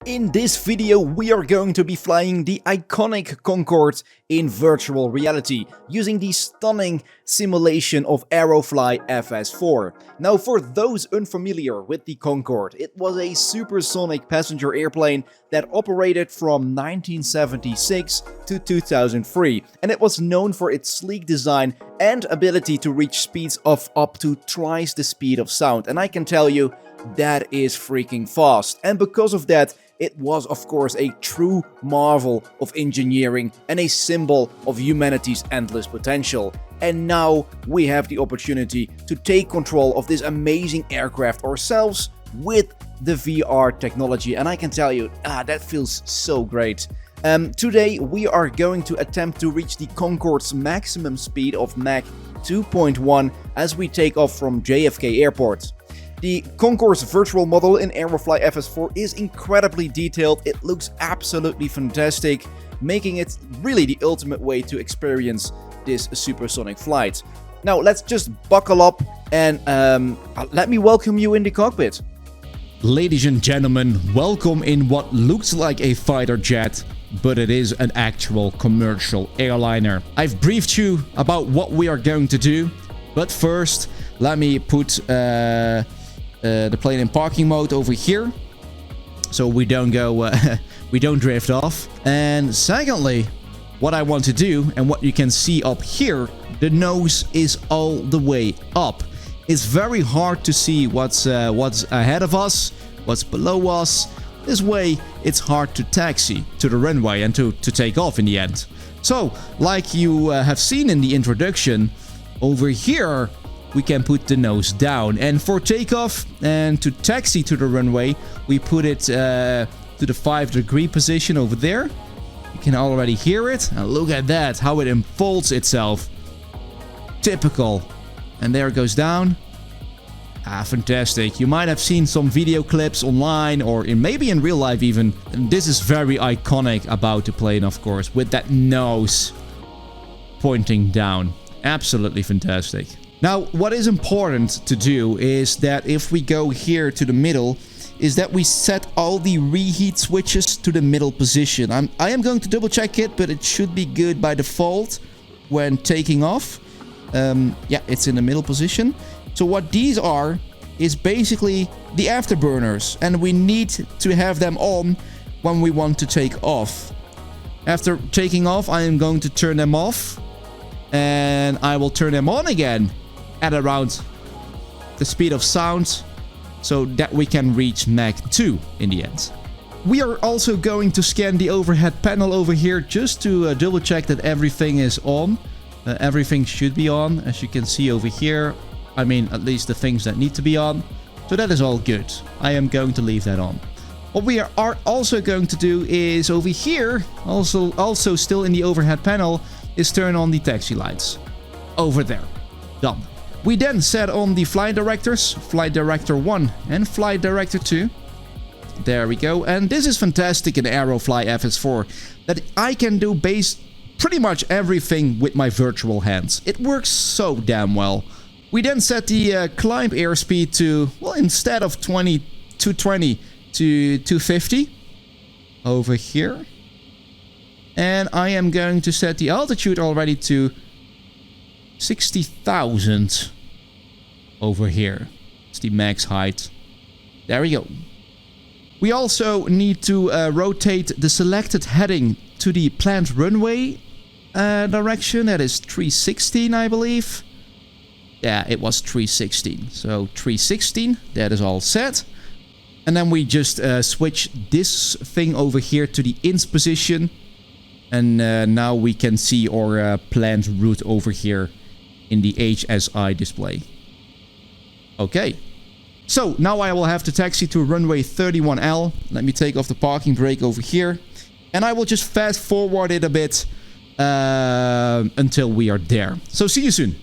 In this video we are going to be flying the iconic Concorde in virtual reality, using the stunning simulation of Aerofly FS4. Now, for those unfamiliar with the Concorde, it was a supersonic passenger airplane that operated from 1976 to 2003, and it was known for its sleek design and ability to reach speeds of up to twice the speed of sound, and I can tell you, that is freaking fast. And because of that, it was of course a true marvel of engineering and a symbol of humanity's endless potential. And now we have the opportunity to take control of this amazing aircraft ourselves with the VR technology, and I can tell you, that feels so great. Today we are going to attempt to reach the Concorde's maximum speed of Mach 2.1 as we take off from JFK Airport. The Concorde's virtual model in Aerofly FS4 is incredibly detailed. It looks absolutely fantastic, making it really the ultimate way to experience this supersonic flight. Now let's just buckle up and let me welcome you in the cockpit. Ladies and gentlemen, welcome in what looks like a fighter jet, but it is an actual commercial airliner. I've briefed you about what we are going to do, but first let me put the plane in parking mode over here, so we don't go, we don't drift off. And secondly, what I want to do, and what you can see up here, the nose is all the way up. It's very hard to see what's ahead of us, what's below us. This way, it's hard to taxi to the runway and to take off in the end. So, like you have seen in the introduction, over here, we can put the nose down, and for takeoff and to taxi to the runway, we put it to the 5-degree position over there. You can already hear it, and look at that, how it unfolds itself. Typical. And there it goes down. Fantastic. You might have seen some video clips online, or maybe in real life even. And this is very iconic about the plane, of course, with that nose pointing down. Absolutely fantastic. Now, what is important to do is that if we go here to the middle, is that we set all the reheat switches to the middle position. I am going to double check it, but it should be good by default when taking off. Yeah, it's in the middle position. So what these are is basically the afterburners, and we need to have them on when we want to take off. After taking off, I am going to turn them off, and I will turn them on again at around the speed of sound, so that we can reach Mach 2 in the end. We are also going to scan the overhead panel over here just to double check that everything is on. Everything should be on, as you can see over here. I mean, at least the things that need to be on. So that is all good. I am going to leave that on. What we are also going to do is over here, also still in the overhead panel, is turn on the taxi lights. Over there. Done. We then set on the flight directors, Flight Director 1 and Flight Director 2. There we go. And this is fantastic in Aerofly FS4, that I can do pretty much everything with my virtual hands. It works so damn well. We then set the climb airspeed to, well, instead of 220 to 250 over here. And I am going to set the altitude already to 60,000 over here. It's the max height. There we go. We also need to rotate the selected heading to the planned runway direction. That is 316, I believe. Yeah, it was 316. So 316, that is all set. And then we just switch this thing over here to the INS position. And now we can see our planned route over here in the HSI display. Okay. So now I will have to taxi to runway 31L. Let me take off the parking brake over here. And I will just fast forward it a bit until we are there. So see you soon.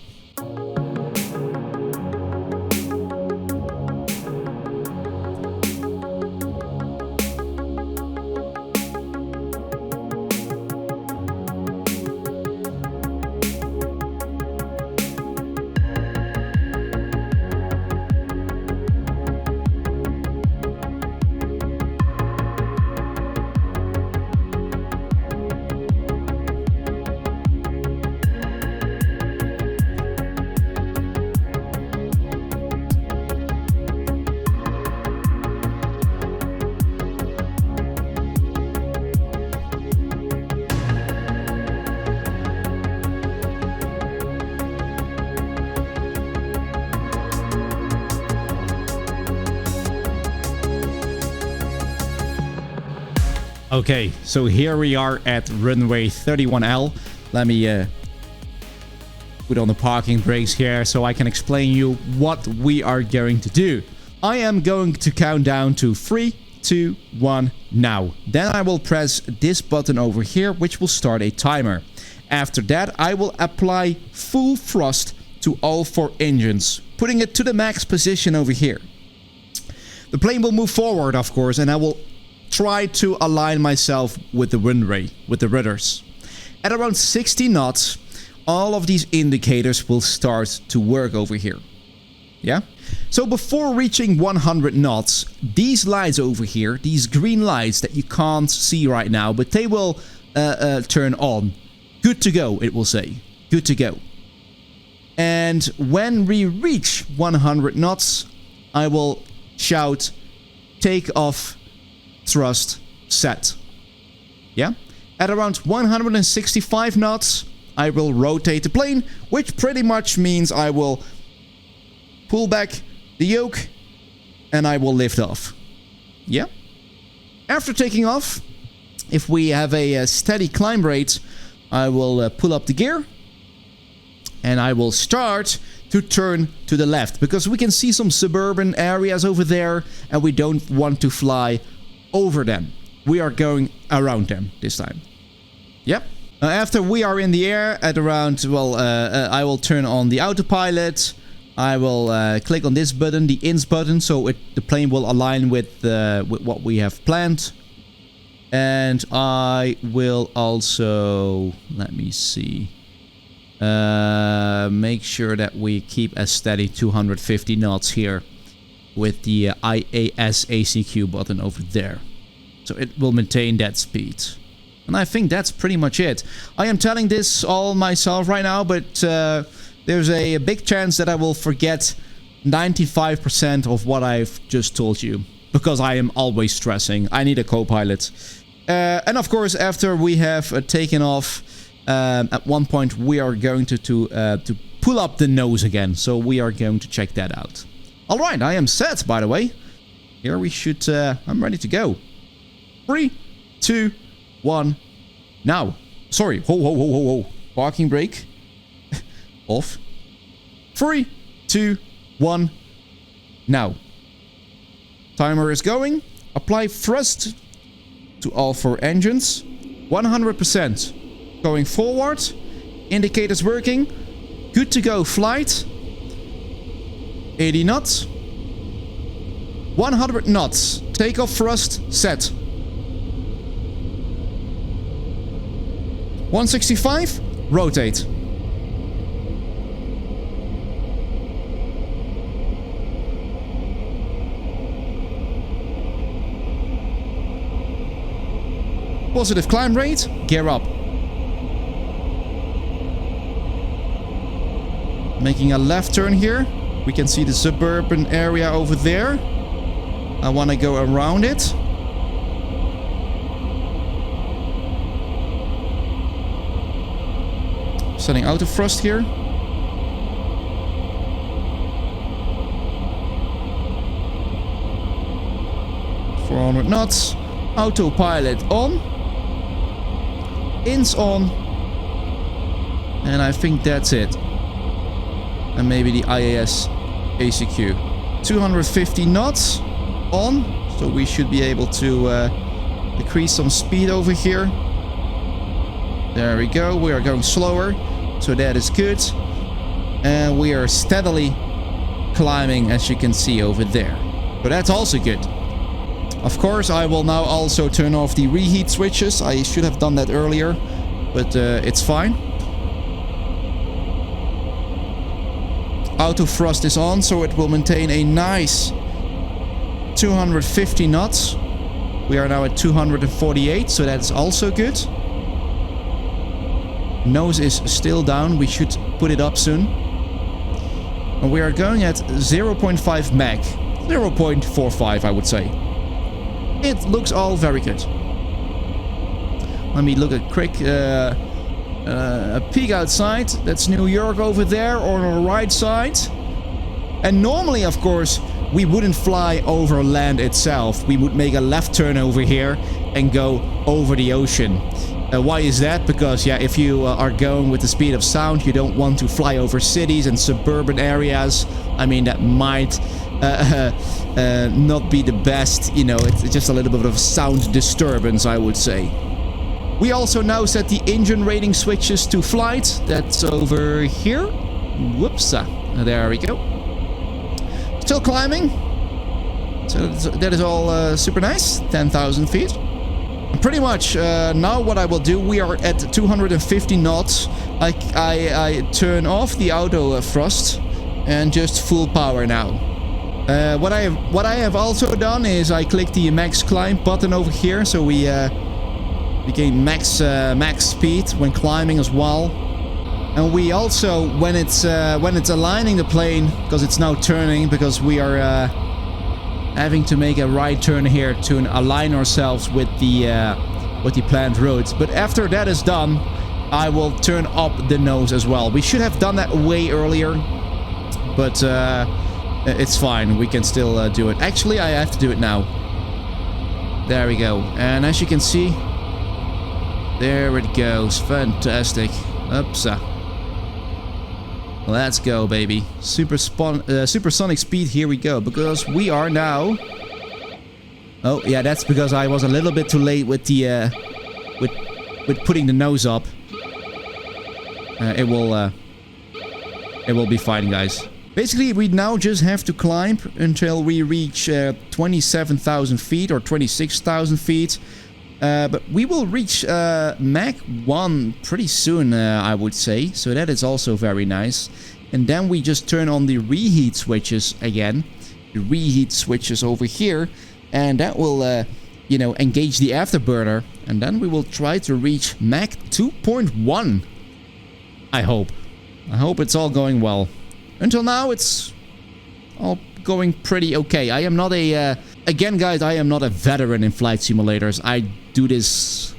Okay, so here we are at runway 31L. Let me put on the parking brakes here so I can explain you what we are going to do. I am going to count down to 3, 2, 1, now. Then I will press this button over here, which will start a timer. After that, I will apply full thrust to all 4 engines, putting it to the max position over here. The plane will move forward, of course, and I will try to align myself with the runway, with the rudders. At around 60 knots, all of these indicators will start to work over here. Yeah? So before reaching 100 knots, these lights over here, these green lights that you can't see right now, but they will turn on. Good to go, it will say. Good to go. And when we reach 100 knots, I will shout, take off, thrust, set. Yeah? At around 165 knots, I will rotate the plane, which pretty much means I will pull back the yoke and I will lift off. Yeah? After taking off, if we have a steady climb rate, I will pull up the gear and I will start to turn to the left because we can see some suburban areas over there and we don't want to fly over them. We are going around them this time. Yep. After we are in the air at around, well, I will turn on the autopilot. I will click on this button, the INS button, so the plane will align with what we have planned. And I will also, let me see, make sure that we keep a steady 250 knots here with the IAS ACQ button over there. So it will maintain that speed. And I think that's pretty much it. I am telling this all myself right now, but there's a big chance that I will forget 95% of what I've just told you. Because I am always stressing. I need a co-pilot. And of course, after we have taken off, at one point we are going to pull up the nose again. So we are going to check that out. Alright, I am set, by the way. Here we should... I'm ready to go. 3, 2, 1, now. Sorry, ho. Parking brake. Off. 3, 2, 1, now. Timer is going. Apply thrust to all 4 engines. 100%. Going forward. Indicators working. Good to go flight. 80 knots. 100 knots. Takeoff thrust set. 165. Rotate. Positive climb rate. Gear up. Making a left turn here. We can see the suburban area over there. I want to go around it. Setting auto thrust here. .400 knots. Autopilot on. INS on. And I think that's it. And maybe the IAS ACQ. 250 knots on. So we should be able to decrease some speed over here. There we go. We are going slower. So that is good. And we are steadily climbing, as you can see over there. So that's also good. Of course, I will now also turn off the reheat switches. I should have done that earlier, but it's fine. Auto thrust is on, so it will maintain a nice 250 knots. We are now at 248, so that's also good. Nose is still down. We should put it up soon. And we are going at 0.5 Mach. 0.45, I would say. It looks all very good. Let me look at quick a peek outside. That's New York over there on the right side. And normally, of course, we wouldn't fly over land itself. We would make a left turn over here and go over the ocean. Why is that? Because, yeah, if you are going with the speed of sound, you don't want to fly over cities and suburban areas. I mean, that might not be the best, you know, it's just a little bit of sound disturbance, I would say. We also now set the engine rating switches to flight. That's over here. Whoops. There we go. Still climbing. So that is all super nice. 10,000 feet. Pretty much, now what I will do, we are at 250 knots. I turn off the auto thrust and just full power now. What I have also done is I click the max climb button over here, so we gain max speed when climbing as well. And we also, when it's aligning the plane, because it's now turning, because we are having to make a right turn here to align ourselves with the planned routes. But after that is done, I will turn up the nose as well. We should have done that way earlier, but it's fine. We can still do it. Actually, I have to do it now. There we go. And as you can see, there it goes. Fantastic. Oops. Let's go, baby. Supersonic speed, here we go. Because we are now... Oh, yeah, that's because I was a little bit too late with the... with putting the nose up. It will be fine, guys. Basically, we now just have to climb until we reach 27,000 feet or 26,000 feet. But we will reach Mach 1 pretty soon, I would say. So that is also very nice. And then we just turn on the reheat switches again. The reheat switches over here. And that will, you know, engage the afterburner. And then we will try to reach Mach 2.1. I hope. I hope it's all going well. Until now, it's all going pretty okay. I am not a... again, guys, I am not a veteran in flight simulators. I do this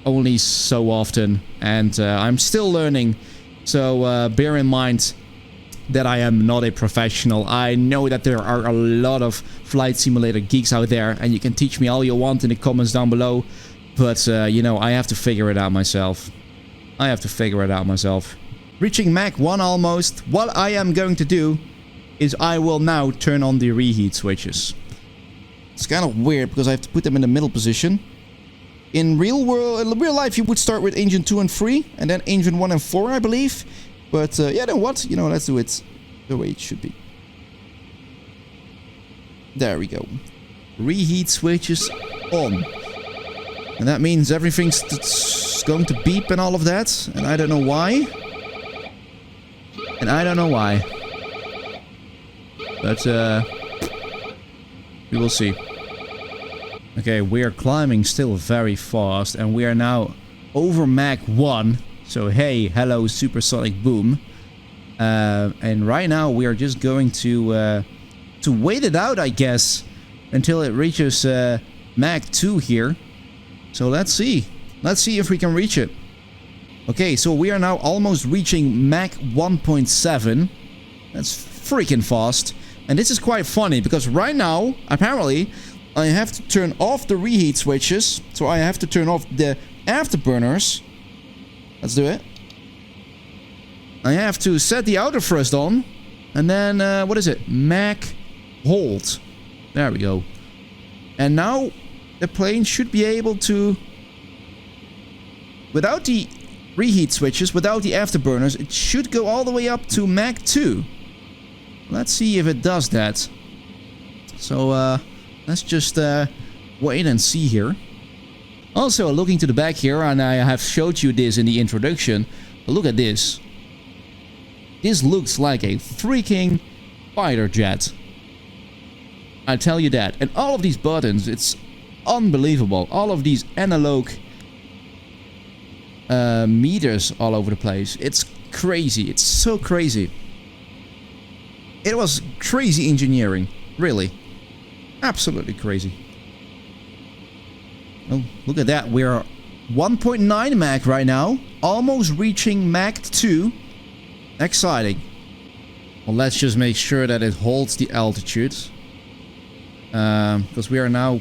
only so often, and I'm still learning. So bear in mind that I am not a professional. I know that there are a lot of flight simulator geeks out there, and you can teach me all you want in the comments down below. But, you know, I have to figure it out myself. I have to figure it out myself. Reaching Mach 1 almost. What I am going to do is I will now turn on the reheat switches. It's kind of weird because I have to put them in the middle position. In real life, you would start with engine 2 and 3, and then engine 1 and 4, I believe. But yeah, then what? You know, let's do it the way it should be. There we go. Reheat switches on. And that means everything's going to beep and all of that. And I don't know why. And I don't know why. But we will see. Okay, we are climbing still very fast, and we are now over Mach 1. So hey, hello supersonic boom. And right now we are just going to wait it out, I guess, until it reaches Mach 2 here. So let's see. Let's see if we can reach it. Okay, so we are now almost reaching Mach 1.7. That's freaking fast. And this is quite funny, because right now, apparently, I have to turn off the reheat switches. So I have to turn off the afterburners. Let's do it. I have to set the outer thrust on. And then, what is it? Mach hold. There we go. And now the plane should be able to... Without the reheat switches, without the afterburners, it should go all the way up to Mach 2. Let's see if it does that. So, let's just wait and see here. Also, looking to the back here, and I have showed you this in the introduction, but look at this. This looks like a freaking fighter jet. I tell you that. And all of these buttons, it's unbelievable. All of these analog meters all over the place. It's crazy. It's so crazy. It was crazy engineering. Really. Absolutely crazy. Oh, look at that. We're 1.9 Mach right now. Almost reaching Mach 2. Exciting. Well, let's just make sure that it holds the altitude. Because we are now...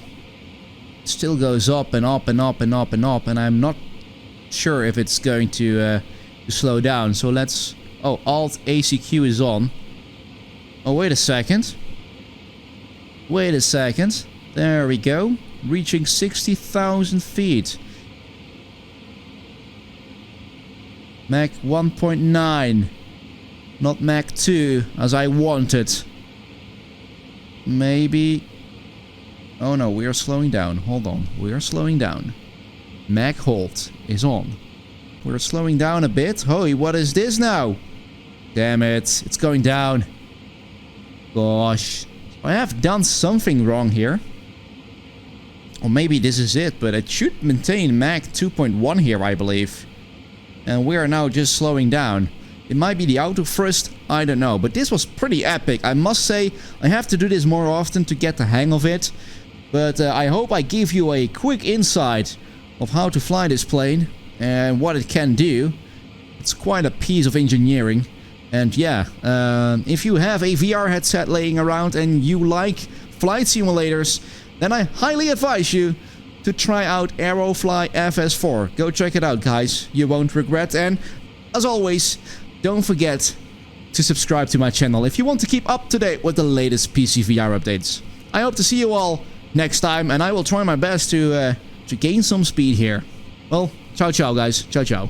Still goes up and up and up and up and up. And I'm not sure if it's going to slow down. So let's... Oh, Alt ACQ is on. Oh, wait a second. Wait a second. There we go. Reaching 60,000 feet. Mach 1.9. Not Mach 2, as I wanted. Maybe... Oh no, we are slowing down. Hold on. We are slowing down. Mach hold is on. We're slowing down a bit. Holy, what is this now? Damn it. It's going down. Gosh. I have done something wrong here. Or maybe this is it, but it should maintain Mach 2.1 here, I believe. And we are now just slowing down. It might be the auto thrust, I don't know. But this was pretty epic. I must say, I have to do this more often to get the hang of it. But I hope I give you a quick insight of how to fly this plane and what it can do. It's quite a piece of engineering. And yeah, if you have a VR headset laying around and you like flight simulators, then I highly advise you to try out Aerofly FS4. Go check it out, guys. You won't regret. And as always, don't forget to subscribe to my channel if you want to keep up to date with the latest PC VR updates. I hope to see you all next time, and I will try my best to gain some speed here. Well, ciao ciao guys. Ciao ciao.